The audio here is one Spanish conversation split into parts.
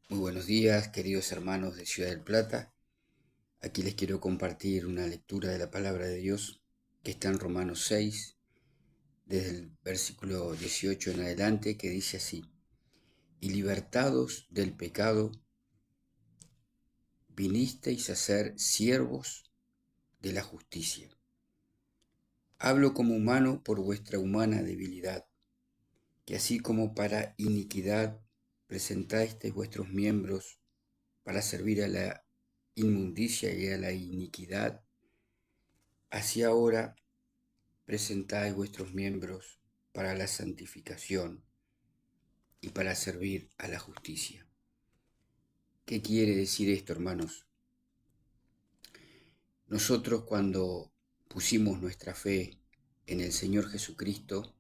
Muy buenos días, queridos hermanos de Ciudad del Plata. Aquí les quiero compartir una lectura de la palabra de Dios que está en Romanos 6, desde el versículo 18 en adelante, que dice así: Y libertados del pecado, vinisteis a ser siervos de la justicia. Hablo como humano por vuestra humana debilidad, que así como para iniquidad presentasteis vuestros miembros para servir a la inmundicia y a la iniquidad, así ahora presentáis vuestros miembros para la santificación y para servir a la justicia. ¿Qué quiere decir esto, hermanos? Nosotros, cuando pusimos nuestra fe en el Señor Jesucristo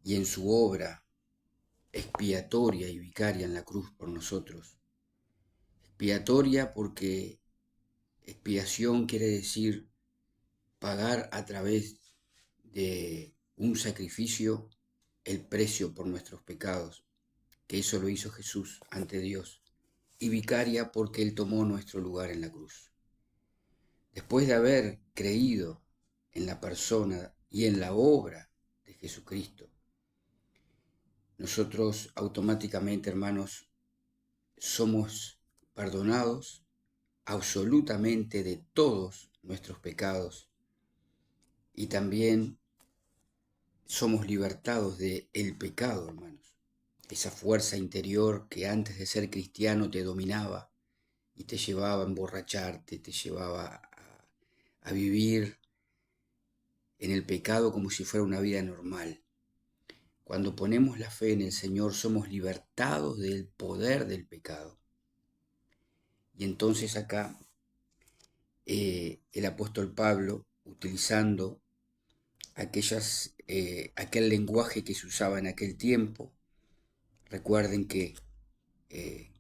y en su obra expiatoria y vicaria en la cruz por nosotros, expiatoria porque expiación quiere decir pagar a través de un sacrificio el precio por nuestros pecados, que eso lo hizo Jesús ante Dios, y vicaria porque Él tomó nuestro lugar en la cruz. Después de haber creído en la persona y en la obra de Jesucristo, nosotros automáticamente, hermanos, somos perdonados absolutamente de todos nuestros pecados y también somos libertados del pecado, hermanos. Esa fuerza interior que antes de ser cristiano te dominaba y te llevaba a emborracharte, te llevaba a vivir en el pecado como si fuera una vida normal. Cuando ponemos la fe en el Señor somos libertados del poder del pecado. Y entonces acá el apóstol Pablo, utilizando aquel lenguaje que se usaba en aquel tiempo, recuerden que eh,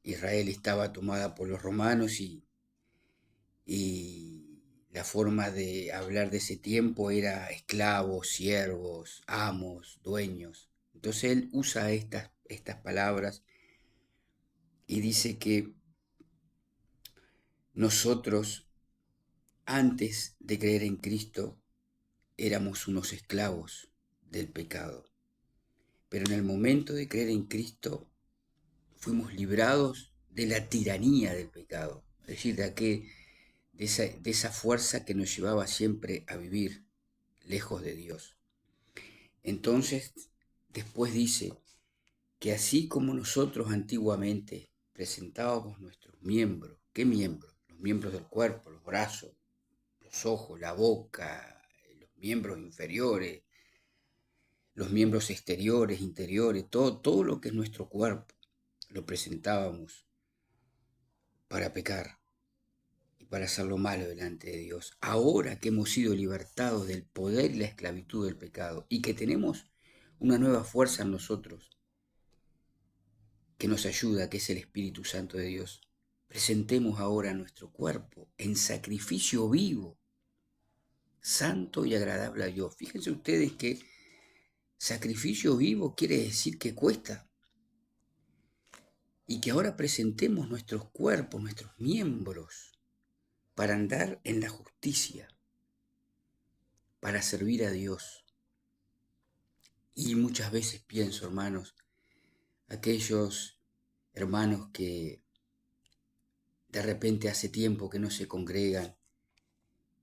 Israel estaba tomada por los romanos y la forma de hablar de ese tiempo era esclavos, siervos, amos, dueños. Entonces él usa estas palabras y dice que nosotros, antes de creer en Cristo, éramos unos esclavos del pecado. Pero en el momento de creer en Cristo, fuimos librados de la tiranía del pecado, es decir, de esa fuerza que nos llevaba siempre a vivir lejos de Dios. Entonces, después dice que así como nosotros antiguamente presentábamos nuestros miembros, ¿qué miembros? Los miembros del cuerpo, los brazos, los ojos, la boca, los miembros inferiores, los miembros exteriores, interiores, todo lo que es nuestro cuerpo, lo presentábamos para pecar y para hacer lo malo delante de Dios. Ahora que hemos sido libertados del poder y la esclavitud del pecado y que tenemos una nueva fuerza en nosotros que nos ayuda, que es el Espíritu Santo de Dios, presentemos ahora nuestro cuerpo en sacrificio vivo, santo y agradable a Dios. Fíjense ustedes que sacrificio vivo quiere decir que cuesta. Y que ahora presentemos nuestros cuerpos, nuestros miembros, para andar en la justicia, para servir a Dios. Y muchas veces pienso, hermanos, aquellos hermanos que de repente hace tiempo que no se congregan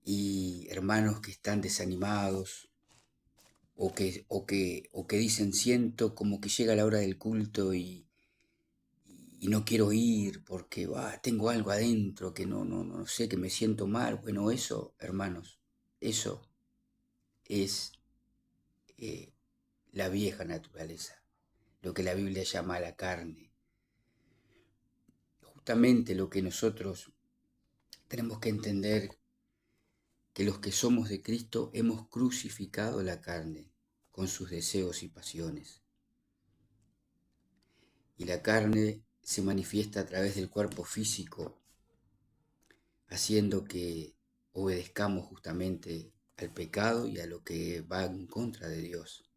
y hermanos que están desanimados o que dicen siento como que llega la hora del culto y no quiero ir porque tengo algo adentro que no sé, que me siento mal. Bueno, eso, hermanos, eso es eh, la vieja naturaleza, lo que la Biblia llama la carne. Justamente lo que nosotros tenemos que entender, que los que somos de Cristo hemos crucificado la carne con sus deseos y pasiones. Y la carne se manifiesta a través del cuerpo físico, haciendo que obedezcamos justamente al pecado y a lo que va en contra de Dios.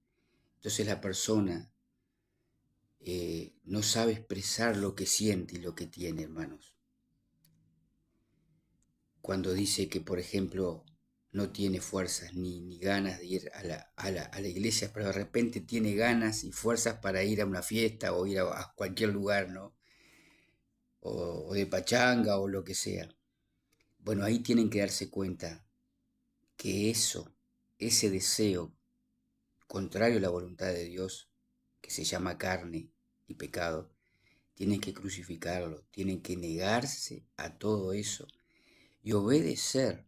Entonces la persona no sabe expresar lo que siente y lo que tiene, hermanos. Cuando dice que, por ejemplo, no tiene fuerzas ni ganas de ir a la iglesia, pero de repente tiene ganas y fuerzas para ir a una fiesta o ir a cualquier lugar, ¿no? O de pachanga o lo que sea. Bueno, ahí tienen que darse cuenta que ese deseo contrario a la voluntad de Dios, que se llama carne y pecado, tienen que crucificarlo, tienen que negarse a todo eso y obedecer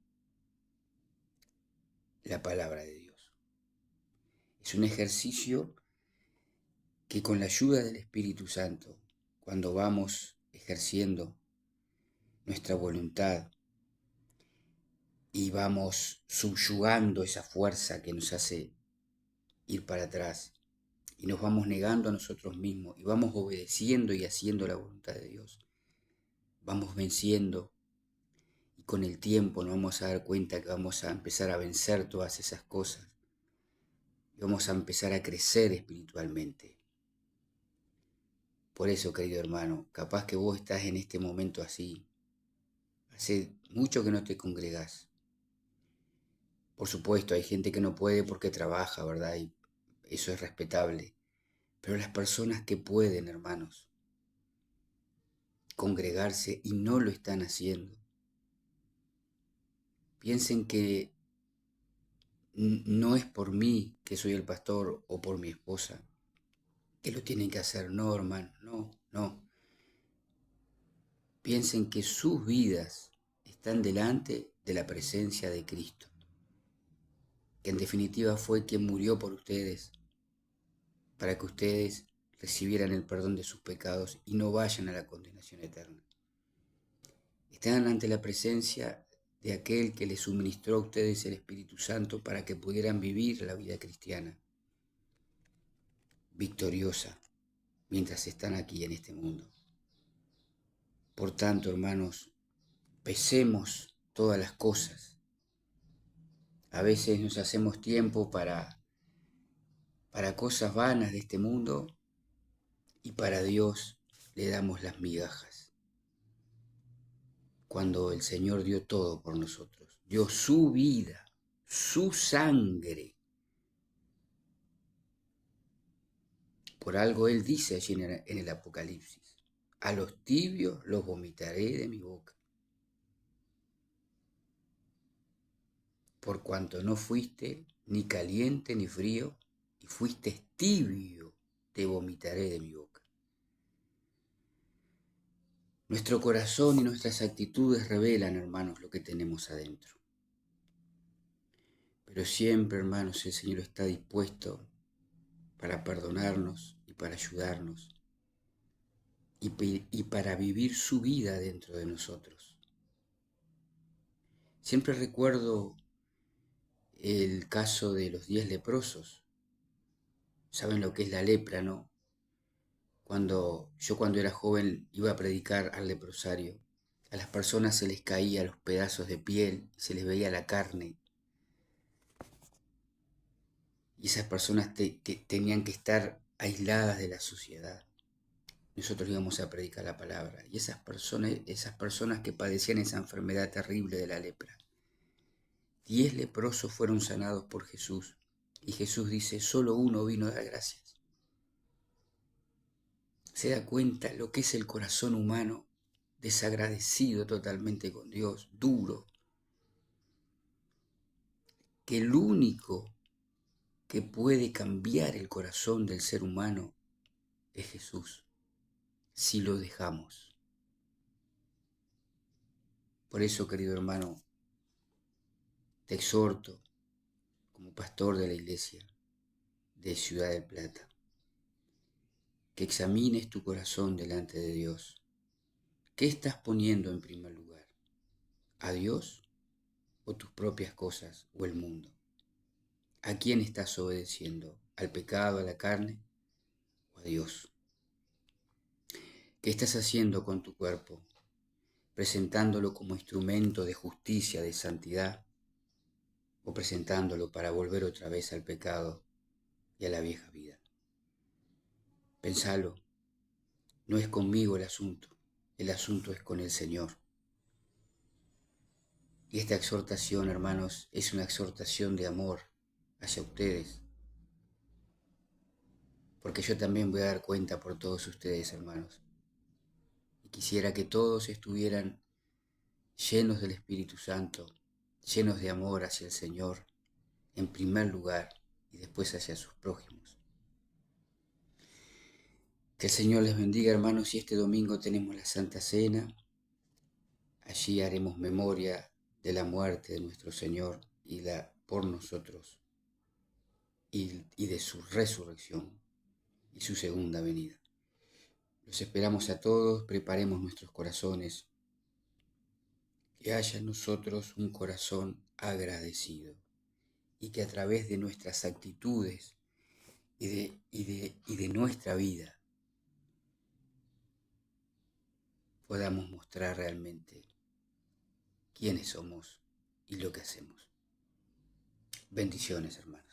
la palabra de Dios. Es un ejercicio que con la ayuda del Espíritu Santo, cuando vamos ejerciendo nuestra voluntad y vamos subyugando esa fuerza que nos hace ir para atrás y nos vamos negando a nosotros mismos y vamos obedeciendo y haciendo la voluntad de Dios, vamos venciendo y con el tiempo nos vamos a dar cuenta que vamos a empezar a vencer todas esas cosas y vamos a empezar a crecer espiritualmente. Por eso, querido hermano, capaz que vos estás en este momento así, hace mucho que no te congregás. Por supuesto, hay gente que no puede porque trabaja, ¿verdad? Y eso es respetable. Pero las personas que pueden, hermanos, congregarse y no lo están haciendo, piensen que no es por mí que soy el pastor o por mi esposa que lo tienen que hacer. No, hermano, no. Piensen que sus vidas están delante de la presencia de Cristo, que en definitiva fue quien murió por ustedes, para que ustedes recibieran el perdón de sus pecados y no vayan a la condenación eterna. Están ante la presencia de aquel que les suministró a ustedes el Espíritu Santo para que pudieran vivir la vida cristiana victoriosa mientras están aquí en este mundo. Por tanto, hermanos, pesemos todas las cosas. A veces nos hacemos tiempo para cosas vanas de este mundo y para Dios le damos las migajas. Cuando el Señor dio todo por nosotros, dio su vida, su sangre. Por algo Él dice allí en el Apocalipsis, a los tibios los vomitaré de mi boca. Por cuanto no fuiste ni caliente ni frío, y fuiste tibio, te vomitaré de mi boca. Nuestro corazón y nuestras actitudes revelan, hermanos, lo que tenemos adentro. Pero siempre, hermanos, el Señor está dispuesto para perdonarnos y para ayudarnos y para vivir su vida dentro de nosotros. Siempre recuerdo el caso de los 10 leprosos. Saben lo que es la lepra, ¿no? Cuando era joven iba a predicar al leprosario. A las personas se les caían los pedazos de piel, se les veía la carne. Y esas personas tenían que estar aisladas de la sociedad. Nosotros íbamos a predicar la palabra. Y esas personas que padecían esa enfermedad terrible de la lepra, 10 leprosos fueron sanados por Jesús. Y Jesús dice, solo uno vino a dar gracias. Se da cuenta lo que es el corazón humano, desagradecido totalmente con Dios, duro. Que el único que puede cambiar el corazón del ser humano es Jesús, si lo dejamos. Por eso, querido hermano, te exhorto como pastor de la iglesia de Ciudad del Plata, que examines tu corazón delante de Dios. ¿Qué estás poniendo en primer lugar? ¿A Dios o tus propias cosas o el mundo? ¿A quién estás obedeciendo? ¿Al pecado, a la carne o a Dios? ¿Qué estás haciendo con tu cuerpo? ¿Presentándolo como instrumento de justicia, de santidad? ¿O presentándolo para volver otra vez al pecado y a la vieja vida? Pensalo No es conmigo el asunto es con el Señor. Y esta exhortación, hermanos, es una exhortación de amor hacia ustedes, porque yo también voy a dar cuenta por todos ustedes, hermanos. Y quisiera que todos estuvieran llenos del Espíritu Santo, llenos de amor hacia el Señor, en primer lugar, y después hacia sus prójimos. Que el Señor les bendiga, hermanos, y este domingo tenemos la Santa Cena. Allí haremos memoria de la muerte de nuestro Señor por nosotros, y de su resurrección y su segunda venida. Los esperamos a todos, preparemos nuestros corazones, que haya en nosotros un corazón agradecido, y que a través de nuestras actitudes y de nuestra vida podamos mostrar realmente quiénes somos y lo que hacemos. Bendiciones, hermanos.